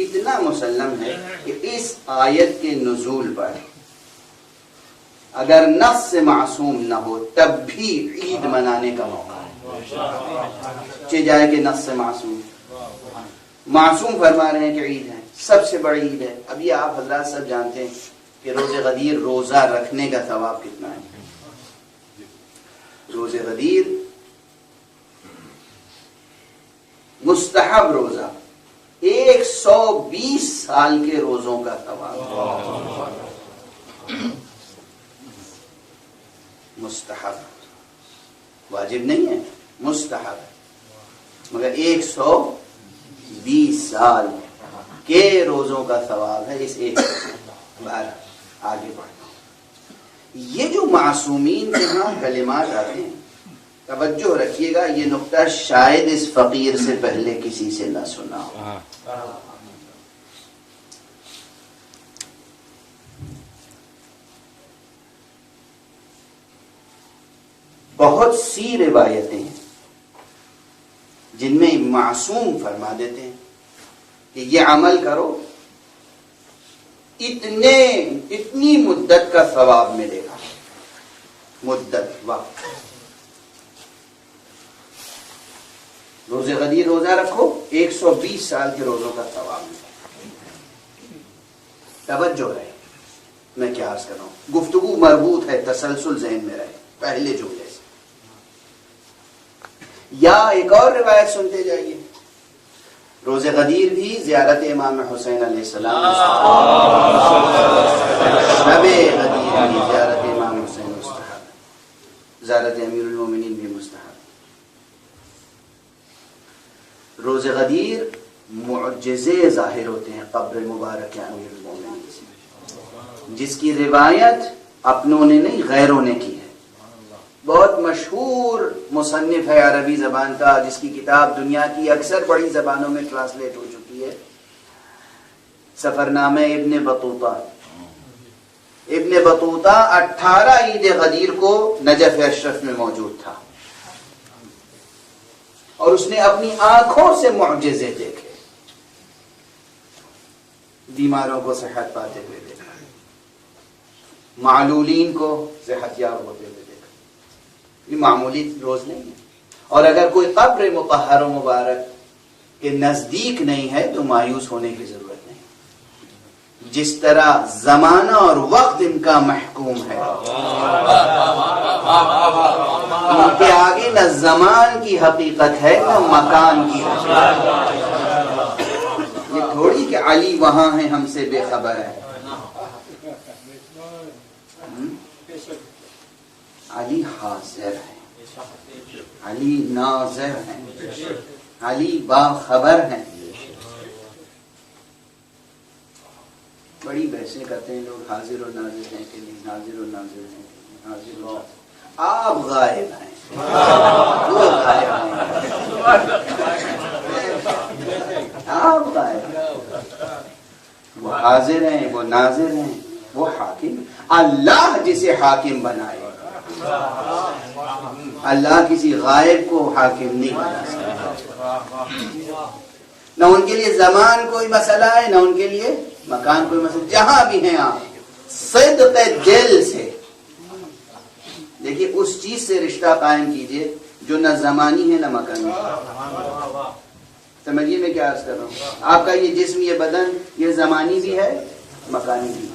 اتنا مسلم ہے کہ اس آیت کے نزول پر اگر نص سے معصوم نہ ہو تب بھی عید منانے کا موقع ہے، چہ جائے کہ نص سے معصوم فرما رہے ہیں کہ عید ہے، سب سے بڑی عید ہے۔ ابھی آپ حضرات سب جانتے ہیں کہ روزہ غدیر روزہ رکھنے کا ثواب کتنا ہے۔ روزہ غدیر مستحب روزہ 120 سال کے روزوں کا ثواب، مستحب، واجب نہیں ہے، مستحب ہے، مگر 120 سال کے روزوں کا ثواب ہے اس ایک بار۔ آگے بڑھنا، یہ جو معصومین کے ہاں کلمات آتے ہیں، توجہ رکھیے گا، یہ نقطہ شاید اس فقیر سے پہلے کسی سے نہ سنا ہو۔ بہت سی روایتیں ہیں جن میں معصوم فرما دیتے ہیں کہ یہ عمل کرو، اتنی مدت کا ثواب ملے گا، مدت وقت۔ روزہ غدیر روزہ رکھو، 120 سال کے روزوں کا ثواب ملے گا۔ توجہ رہے، میں کیا عرض کر رہا ہوں، گفتگو مربوط ہے، تسلسل ذہن میں رہے پہلے جملے سے۔ یا ایک اور روایت سنتے جائیے، روزہ غدیر بھی زیارت امام حسین علیہ السلام، شب غدیر بھی زیارت امام حسین مستحب، زیارت امیر المومنین بھی مستحب۔ روزہ غدیر معجزے ظاہر ہوتے ہیں قبر مبارک امیر المومنین سے، جس کی روایت اپنوں نے نہیں غیروں نے کی ہے۔ بہت مشہور مصنف ہے عربی زبان کا، جس کی کتاب دنیا کی اکثر بڑی زبانوں میں ٹرانسلیٹ ہو چکی ہے، سفرنامہ ابن بطوطہ۔ ابن بطوطہ 18 عید غدیر کو نجف اشرف میں موجود تھا، اور اس نے اپنی آنکھوں سے معجزے دیکھے، بیماروں کو صحت پاتے ہوئے دیکھا، معلولین کو صحت یاب ہوتے ہوئے دیکھا۔ یہ معمولی روز نہیں ہے، اور اگر کوئی قبر مطہر و مبارک کے نزدیک نہیں ہے تو مایوس ہونے کی ضرورت نہیں، جس طرح زمانہ اور وقت ان کا محکوم ہے، ان کے آگے نہ زمان کی حقیقت ہے نہ مکان کی حقیقت۔ یہ تھوڑی کہ علی وہاں ہے ہم سے بے خبر ہے، علی حاضر ہے، علی ناظر ہیں، علی باخبر ہیں۔ بڑی بحثیں کرتے ہیں لوگ، حاضر و ناظر ہیں کہ نہیں، حاضر و ناظر ہیں، حاضر و آپ غائب ہیں، وہ غائب ہیں، آپ غائب ہیں، وہ حاضر ہیں، وہ ناظر ہیں، وہ حاکم۔ اللہ جسے حاکم بنائے، اللہ کسی غائب کو حاکم نہیں بنا سکتا۔ نہ ان کے لیے زمان کوئی مسئلہ ہے، نہ ان کے لیے مکان کوئی مسئلہ۔ جہاں بھی ہیں آپ صدق دل سے دیکھیے، اس چیز سے رشتہ قائم کیجئے جو نہ زمانی ہے نہ مکانی ہے۔ سمجھیے میں کیا عرض کر رہا ہوں، آپ کا یہ جسم، یہ بدن، یہ زمانی بھی ہے مکانی بھی ہے۔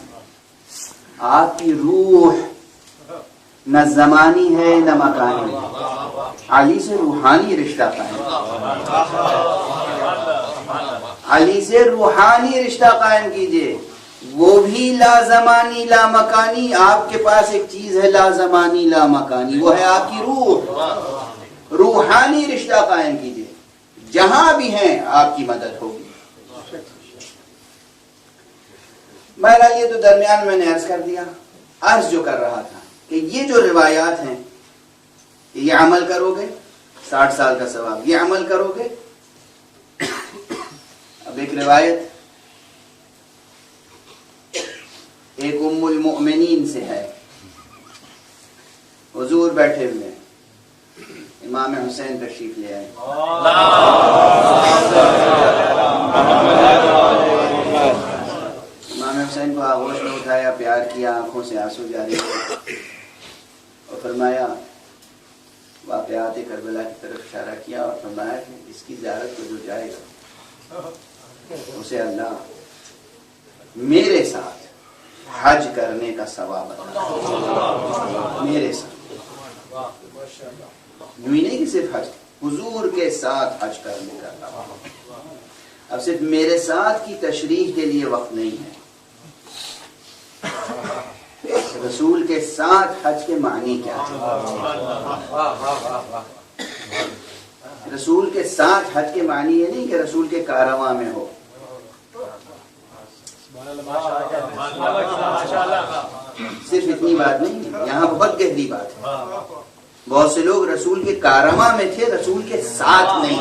آپ کی روح نہ زمانی ہے نہ مکانی ہے، علی سے روحانی رشتہ قائم، علی سے روحانی رشتہ قائم کیجئے۔ وہ بھی لا زمانی لا مکانی، آپ کے پاس ایک چیز ہے لا زمانی لا مکانی، وہ ہے آپ کی روح۔ روحانی رشتہ قائم کیجئے، جہاں بھی ہیں آپ کی مدد ہوگی۔ بہرحال یہ تو درمیان میں نے عرض کر دیا۔ عرض جو کر رہا تھا کہ یہ جو روایات ہیں، یہ عمل کرو گے 60 سال کا ثواب، یہ عمل کرو گے۔ اب ایک روایت ایک ام المؤمنین سے ہے، حضور بیٹھے ہوئے، امام حسین تشریف لے آئے، حسین کو آغوش میں اٹھایا، پیار کیا، آنکھوں سے آنسو جاری ہوئے اور فرمایا، واقعات کربلا کی طرف اشارہ کیا اور فرمایا کہ اس کی زیارت کو جو جائے گا اسے اللہ میرے ساتھ حج کرنے کا ثواب عطا، میرے ساتھ، یوں ہی نہیں کہ صرف حج، حضور کے ساتھ حج کرنے کا ثواب۔ اب صرف میرے ساتھ کی تشریح کے لیے وقت نہیں ہے، رسول کے ساتھ حج کے معنی کیا ہے؟ رسول کے ساتھ حج کے معنی یہ نہیں کہ رسول کے کارواں میں ہو، صرف اتنی بات نہیں، یہاں بہت گہری بات ہے۔ بہت سے لوگ رسول کے کارواں میں تھے، رسول کے ساتھ نہیں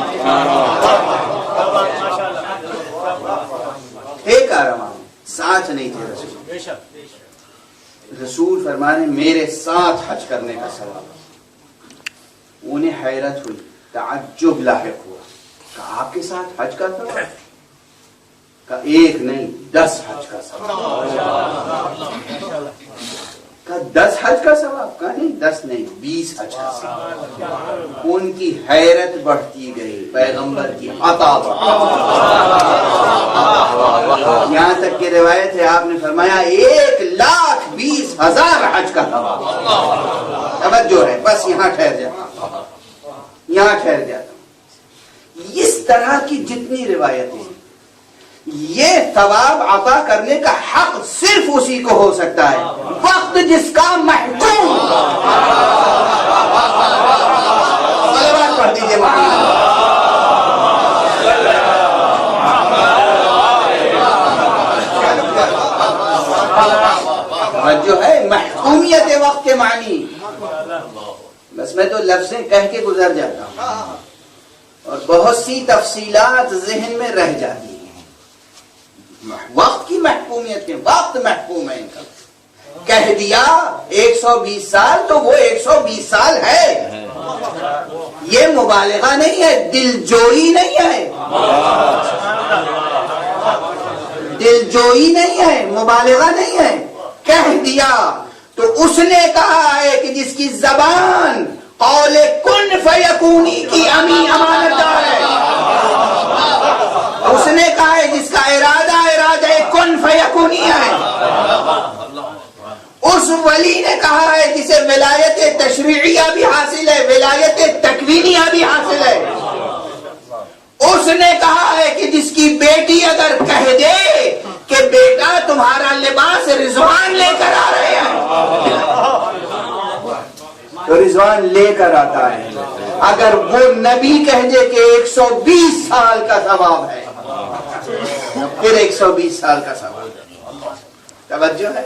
تھے کارواں میں، ساتھ نہیں تھے رسول۔ رسول فرمانے میرے ساتھ حج کرنے کا ثواب۔ انہیں حیرت ہوئی، تعجب لاحق ہوا کہ آپ کے ساتھ حج کا ثواب؟ کا ایک نہیں 10 حج کا ثواب، کا 10 حج کا ثواب، کا نہیں 10 نہیں 20 حج کا ثواب۔ ان کی حیرت بڑھتی گئی، پیغمبر کی عطا یہاں تک کہ روایت ہے آپ نے فرمایا 1,20,000 حج کا ثواب۔ توجہ ہے، بس یہاں ٹھہر جاتا ہوں، یہاں ٹھہر جاتا ہوں۔ اس طرح کی جتنی روایتیں، یہ ثواب عطا کرنے کا حق صرف اسی کو ہو سکتا ہے وقت جس کا محکوم۔ صلوات پڑھ دیجیے جو ہے محکومیت وقت کے معنی، بس میں تو لفظیں کہہ کے گزر جاتا ہوں اور بہت سی تفصیلات ذہن میں رہ جاتی ہیں۔ وقت کی محکومیت کے، وقت محکوم ہے ان کا، کہہ دیا 120 سال تو وہ 120 سال ہے، یہ مبالغہ نہیں ہے، دل جوئی نہیں ہے، دل جوئی نہیں ہے، مبالغہ نہیں ہے، کہہ دیا تو اس نے کہا ہے کہ جس کی زبان قول کن فیکونی کی امانت دار ہے، اس نے کہا ہے جس کا ارادہ کن فیکونی ہے، اس ولی نے کہا ہے جسے ولایت تشریعیہ بھی حاصل ہے، ولایت تکوینیہ بھی حاصل ہے، اس نے کہا ہے کہ جس کی بیٹی اگر کہہ دے کہ بیٹا تمہارا لباس رضوان لے کر آ رہے ہیں تو رضوان لے کر آتا ہے، اگر وہ نبی کہہ دے کہ 120 سال کا ثواب ہے پھر 120 سال کا ثواب۔ توجہ ہے؟